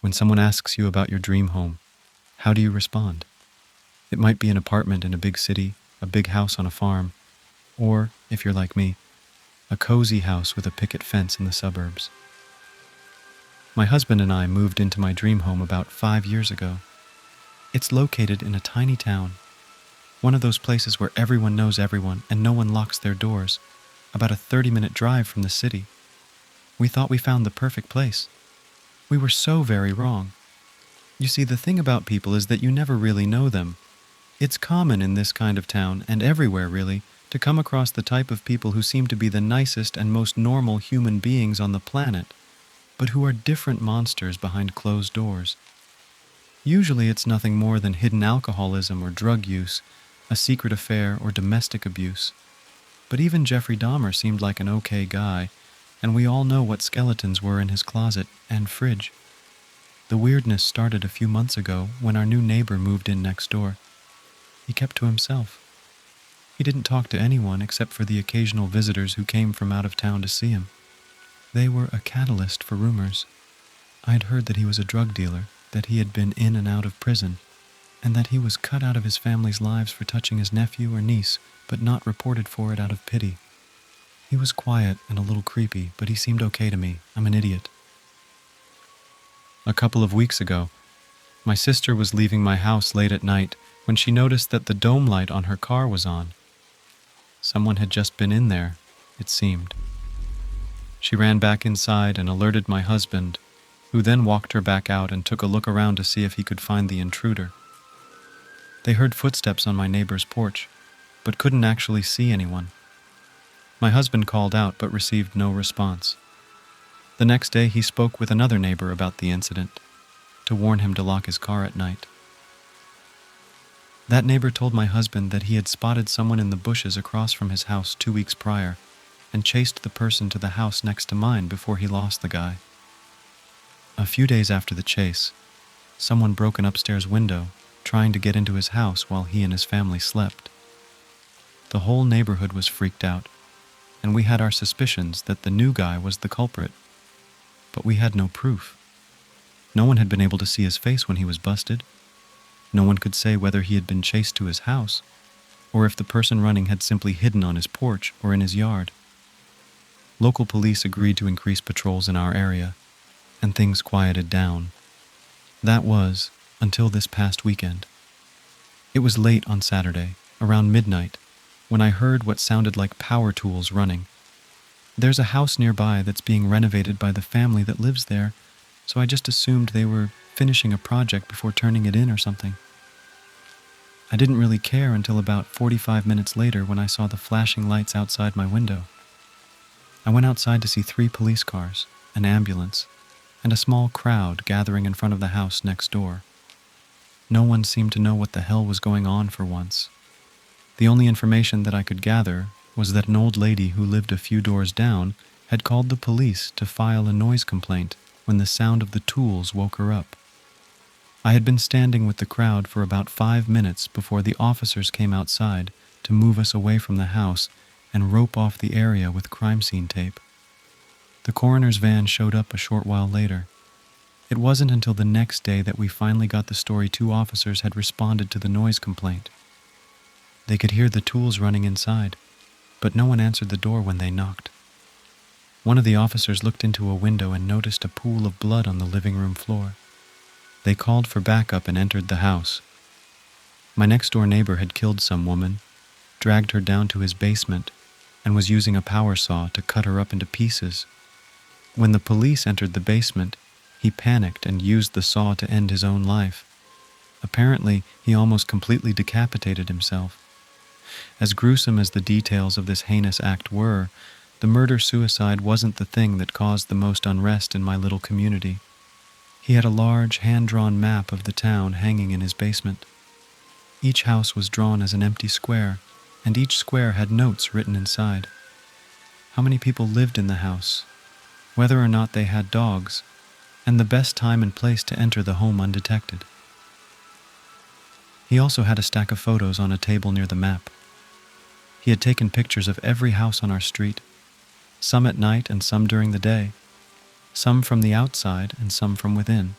When someone asks you about your dream home, how do you respond? It might be an apartment in a big city, a big house on a farm, or, if you're like me, a cozy house with a picket fence in the suburbs. My husband and I moved into my dream home about 5 years ago. It's located in a tiny town, one of those places where everyone knows everyone and no one locks their doors, about a 30-minute drive from the city. We thought we found the perfect place. We were so very wrong. You see, the thing about people is that you never really know them. It's common in this kind of town, and everywhere really, to come across the type of people who seem to be the nicest and most normal human beings on the planet, but who are different monsters behind closed doors. Usually it's nothing more than hidden alcoholism or drug use, a secret affair or domestic abuse. But even Jeffrey Dahmer seemed like an okay guy, and we all know what skeletons were in his closet and fridge. The weirdness started a few months ago when our new neighbor moved in next door. He kept to himself. He didn't talk to anyone except for the occasional visitors who came from out of town to see him. They were a catalyst for rumors. I'd heard that he was a drug dealer, that he had been in and out of prison, and that he was cut out of his family's lives for touching his nephew or niece, but not reported for it out of pity. He was quiet and a little creepy, but he seemed okay to me. I'm an idiot. A couple of weeks ago, my sister was leaving my house late at night when she noticed that the dome light on her car was on. Someone had just been in there, it seemed. She ran back inside and alerted my husband, who then walked her back out and took a look around to see if he could find the intruder. They heard footsteps on my neighbor's porch, but couldn't actually see anyone. My husband called out but received no response. The next day he spoke with another neighbor about the incident, to warn him to lock his car at night. That neighbor told my husband that he had spotted someone in the bushes across from his house 2 weeks prior and chased the person to the house next to mine before he lost the guy. A few days after the chase, someone broke an upstairs window trying to get into his house while he and his family slept. The whole neighborhood was freaked out, and we had our suspicions that the new guy was the culprit. But we had no proof. No one had been able to see his face when he was busted. No one could say whether he had been chased to his house, or if the person running had simply hidden on his porch or in his yard. Local police agreed to increase patrols in our area, and things quieted down. That was until this past weekend. It was late on Saturday, around midnight, when I heard what sounded like power tools running. There's a house nearby that's being renovated by the family that lives there, so I just assumed they were finishing a project before turning it in or something. I didn't really care until about 45 minutes later when I saw the flashing lights outside my window. I went outside to see 3 police cars, an ambulance, and a small crowd gathering in front of the house next door. No one seemed to know what the hell was going on for once. The only information that I could gather was that an old lady who lived a few doors down had called the police to file a noise complaint when the sound of the tools woke her up. I had been standing with the crowd for about 5 minutes before the officers came outside to move us away from the house and rope off the area with crime scene tape. The coroner's van showed up a short while later. It wasn't until the next day that we finally got the story 2 officers had responded to the noise complaint. They could hear the tools running inside, but no one answered the door when they knocked. One of the officers looked into a window and noticed a pool of blood on the living room floor. They called for backup and entered the house. My next-door neighbor had killed some woman, dragged her down to his basement, and was using a power saw to cut her up into pieces. When the police entered the basement, he panicked and used the saw to end his own life. Apparently, he almost completely decapitated himself. As gruesome as the details of this heinous act were, the murder-suicide wasn't the thing that caused the most unrest in my little community. He had a large, hand-drawn map of the town hanging in his basement. Each house was drawn as an empty square, and each square had notes written inside. How many people lived in the house, whether or not they had dogs, and the best time and place to enter the home undetected. He also had a stack of photos on a table near the map. He had taken pictures of every house on our street, some at night and some during the day, some from the outside and some from within.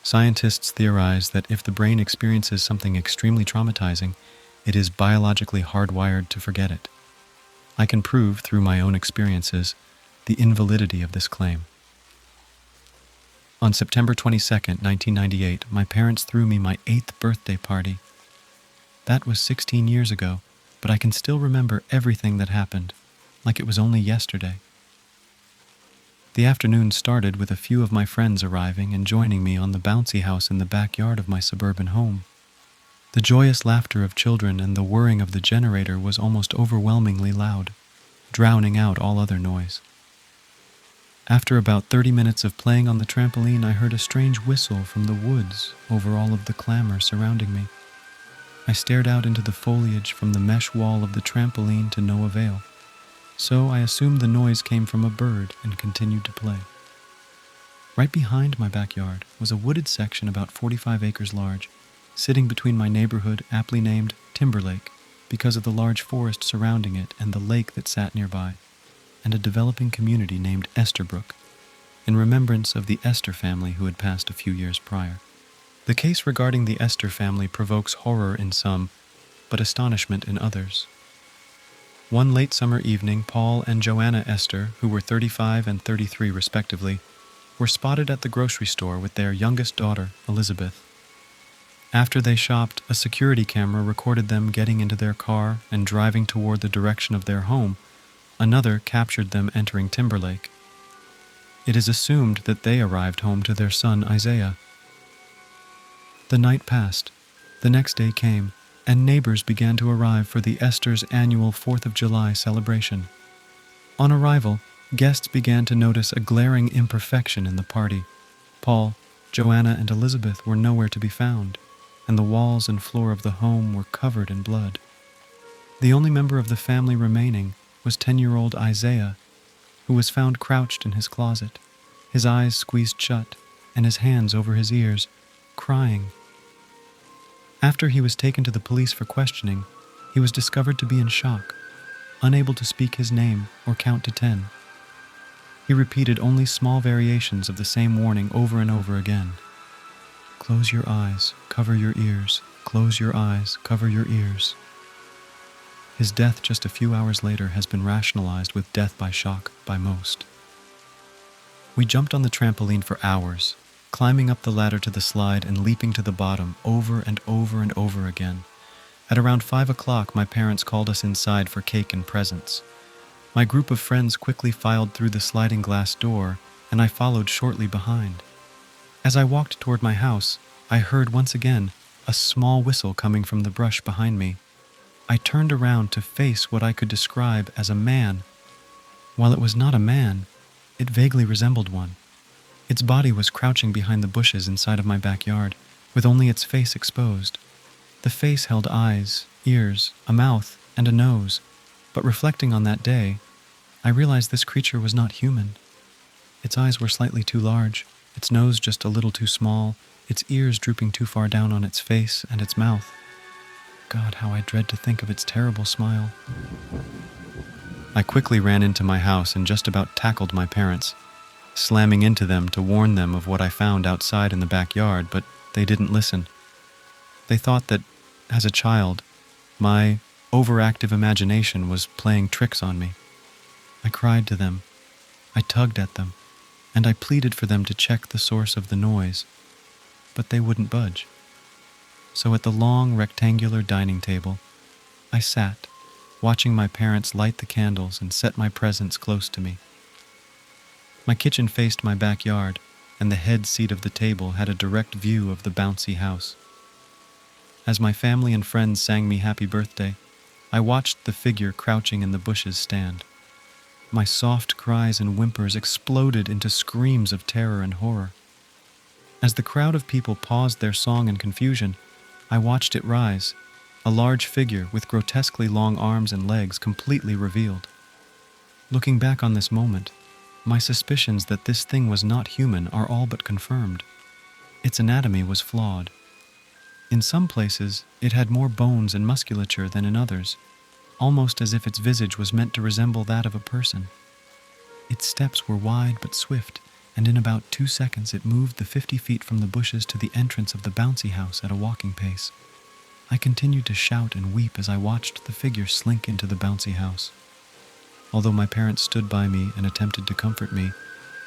Scientists theorize that if the brain experiences something extremely traumatizing, it is biologically hardwired to forget it. I can prove through my own experiences the invalidity of this claim. On September 22, 1998, my parents threw me my 8th birthday party. That was 16 years ago, but I can still remember everything that happened, like it was only yesterday. The afternoon started with a few of my friends arriving and joining me on the bouncy house in the backyard of my suburban home. The joyous laughter of children and the whirring of the generator was almost overwhelmingly loud, drowning out all other noise. After about 30 minutes of playing on the trampoline, I heard a strange whistle from the woods over all of the clamor surrounding me. I stared out into the foliage from the mesh wall of the trampoline to no avail, so I assumed the noise came from a bird and continued to play. Right behind my backyard was a wooded section about 45 acres large, sitting between my neighborhood aptly named Timberlake because of the large forest surrounding it and the lake that sat nearby, and a developing community named Esterbrook, in remembrance of the Esther family who had passed a few years prior. The case regarding the Esther family provokes horror in some, but astonishment in others. One late summer evening, Paul and Joanna Esther, who were 35 and 33 respectively, were spotted at the grocery store with their youngest daughter, Elizabeth. After they shopped, a security camera recorded them getting into their car and driving toward the direction of their home. Another captured them entering Timberlake. It is assumed that they arrived home to their son Isaiah. The night passed. The next day came, and neighbors began to arrive for the Esther's annual 4th of July celebration. On arrival, guests began to notice a glaring imperfection in the party. Paul, Joanna, and Elizabeth were nowhere to be found, and the walls and floor of the home were covered in blood. The only member of the family remaining was 10-year-old Isaiah, who was found crouched in his closet, his eyes squeezed shut and his hands over his ears, crying. After he was taken to the police for questioning, he was discovered to be in shock, unable to speak his name or count to 10. He repeated only small variations of the same warning over and over again. Close your eyes, cover your ears. Close your eyes, cover your ears. His death just a few hours later has been rationalized with death by shock by most. We jumped on the trampoline for hours, climbing up the ladder to the slide and leaping to the bottom over and over and over again. At around 5 o'clock, my parents called us inside for cake and presents. My group of friends quickly filed through the sliding glass door, and I followed shortly behind. As I walked toward my house, I heard once again a small whistle coming from the brush behind me. I turned around to face what I could describe as a man. While it was not a man, it vaguely resembled one. Its body was crouching behind the bushes inside of my backyard, with only its face exposed. The face held eyes, ears, a mouth, and a nose, but reflecting on that day, I realized this creature was not human. Its eyes were slightly too large, its nose just a little too small, its ears drooping too far down on its face and its mouth. God, how I dread to think of its terrible smile. I quickly ran into my house and just about tackled my parents, slamming into them to warn them of what I found outside in the backyard, but they didn't listen. They thought that, as a child, my overactive imagination was playing tricks on me. I cried to them, I tugged at them, and I pleaded for them to check the source of the noise, but they wouldn't budge. So at the long rectangular dining table, I sat, watching my parents light the candles and set my presents close to me. My kitchen faced my backyard, and the head seat of the table had a direct view of the bouncy house. As my family and friends sang me happy birthday, I watched the figure crouching in the bushes stand. My soft cries and whimpers exploded into screams of terror and horror. As the crowd of people paused their song in confusion, I watched it rise, a large figure with grotesquely long arms and legs completely revealed. Looking back on this moment, my suspicions that this thing was not human are all but confirmed. Its anatomy was flawed. In some places, it had more bones and musculature than in others, almost as if its visage was meant to resemble that of a person. Its steps were wide but swift, and in about 2 seconds it moved the 50 feet from the bushes to the entrance of the bouncy house at a walking pace. I continued to shout and weep as I watched the figure slink into the bouncy house. Although my parents stood by me and attempted to comfort me,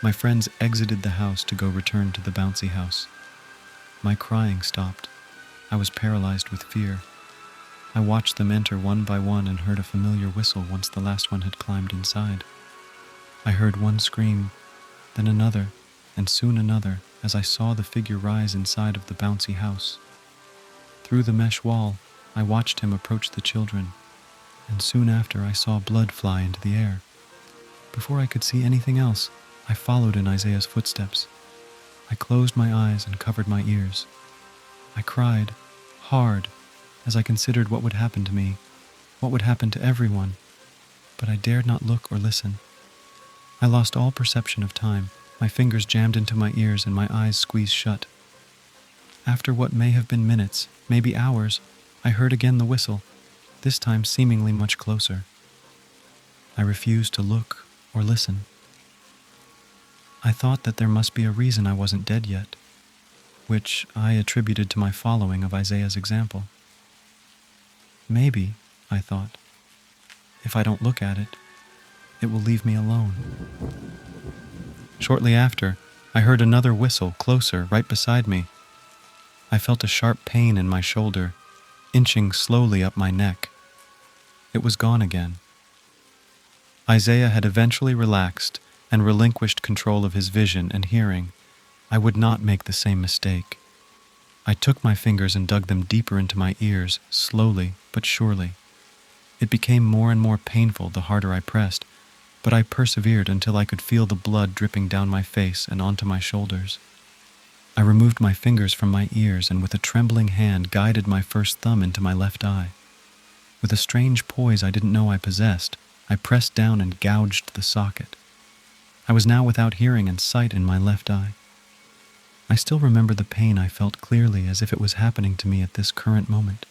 my friends exited the house to go return to the bouncy house. My crying stopped. I was paralyzed with fear. I watched them enter one by one and heard a familiar whistle once the last one had climbed inside. I heard one scream, then another, and soon another, as I saw the figure rise inside of the bouncy house. Through the mesh wall, I watched him approach the children, and soon after I saw blood fly into the air. Before I could see anything else, I followed in Isaiah's footsteps. I closed my eyes and covered my ears. I cried hard as I considered what would happen to me, what would happen to everyone, but I dared not look or listen. I lost all perception of time. My fingers jammed into my ears and my eyes squeezed shut. After what may have been minutes, maybe hours, I heard again the whistle, this time seemingly much closer. I refused to look or listen. I thought that there must be a reason I wasn't dead yet, which I attributed to my following of Isaiah's example. Maybe, I thought, if I don't look at it, it will leave me alone. Shortly after, I heard another whistle closer, right beside me. I felt a sharp pain in my shoulder, inching slowly up my neck. It was gone again. Isaiah had eventually relaxed and relinquished control of his vision and hearing. I would not make the same mistake. I took my fingers and dug them deeper into my ears, slowly but surely. It became more and more painful the harder I pressed, but I persevered until I could feel the blood dripping down my face and onto my shoulders. I removed my fingers from my ears and with a trembling hand guided my first thumb into my left eye. With a strange poise I didn't know I possessed, I pressed down and gouged the socket. I was now without hearing and sight in my left eye. I still remember the pain I felt clearly as if it was happening to me at this current moment.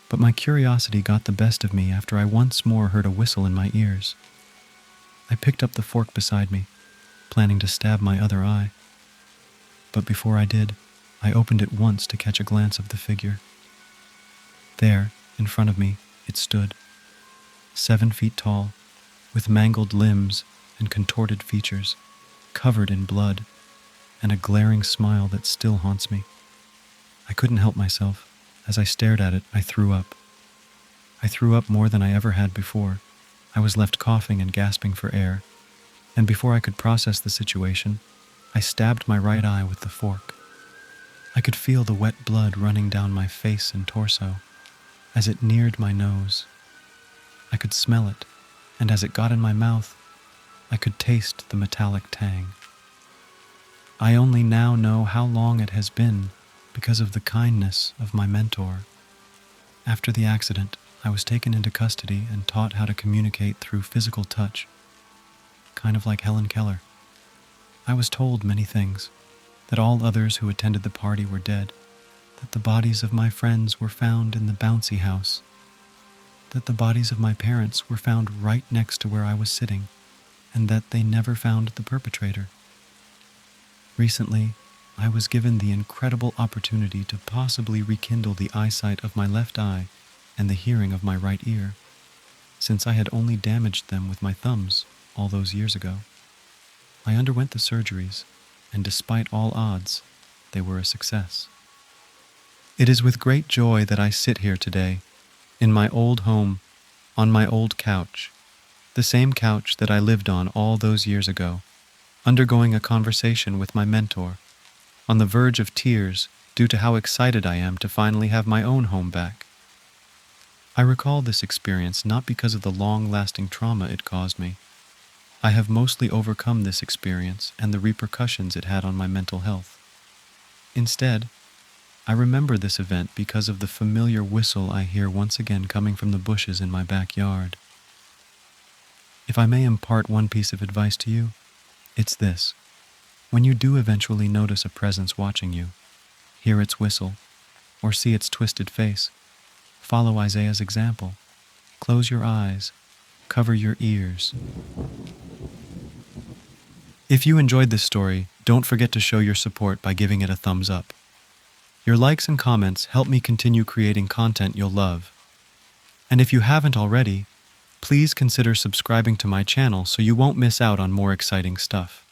But my curiosity got the best of me after I once more heard a whistle in my ears. I picked up the fork beside me, planning to stab my other eye. But before I did, I opened it once to catch a glance of the figure. There, in front of me, it stood, 7 feet tall, with mangled limbs and contorted features, covered in blood, and a glaring smile that still haunts me. I couldn't help myself. As I stared at it, I threw up. I threw up more than I ever had before. I was left coughing and gasping for air, and before I could process the situation, I stabbed my right eye with the fork. I could feel the wet blood running down my face and torso as it neared my nose. I could smell it, and as it got in my mouth, I could taste the metallic tang. I only now know how long it has been because of the kindness of my mentor. After the accident, I was taken into custody and taught how to communicate through physical touch, kind of like Helen Keller. I was told many things, that all others who attended the party were dead, that the bodies of my friends were found in the bouncy house, that the bodies of my parents were found right next to where I was sitting, and that they never found the perpetrator. Recently, I was given the incredible opportunity to possibly rekindle the eyesight of my left eye and the hearing of my right ear, since I had only damaged them with my thumbs all those years ago. I underwent the surgeries, and despite all odds, they were a success. It is with great joy that I sit here today, in my old home, on my old couch, the same couch that I lived on all those years ago, undergoing a conversation with my mentor, on the verge of tears due to how excited I am to finally have my own home back. I recall this experience not because of the long-lasting trauma it caused me. I have mostly overcome this experience and the repercussions it had on my mental health. Instead, I remember this event because of the familiar whistle I hear once again coming from the bushes in my backyard. If I may impart one piece of advice to you, it's this. When you do eventually notice a presence watching you, hear its whistle, or see its twisted face, follow Isaiah's example. Close your eyes, cover your ears, If you enjoyed this story, don't forget to show your support by giving it a thumbs up. Your likes and comments help me continue creating content you'll love. And if you haven't already, please consider subscribing to my channel so you won't miss out on more exciting stuff.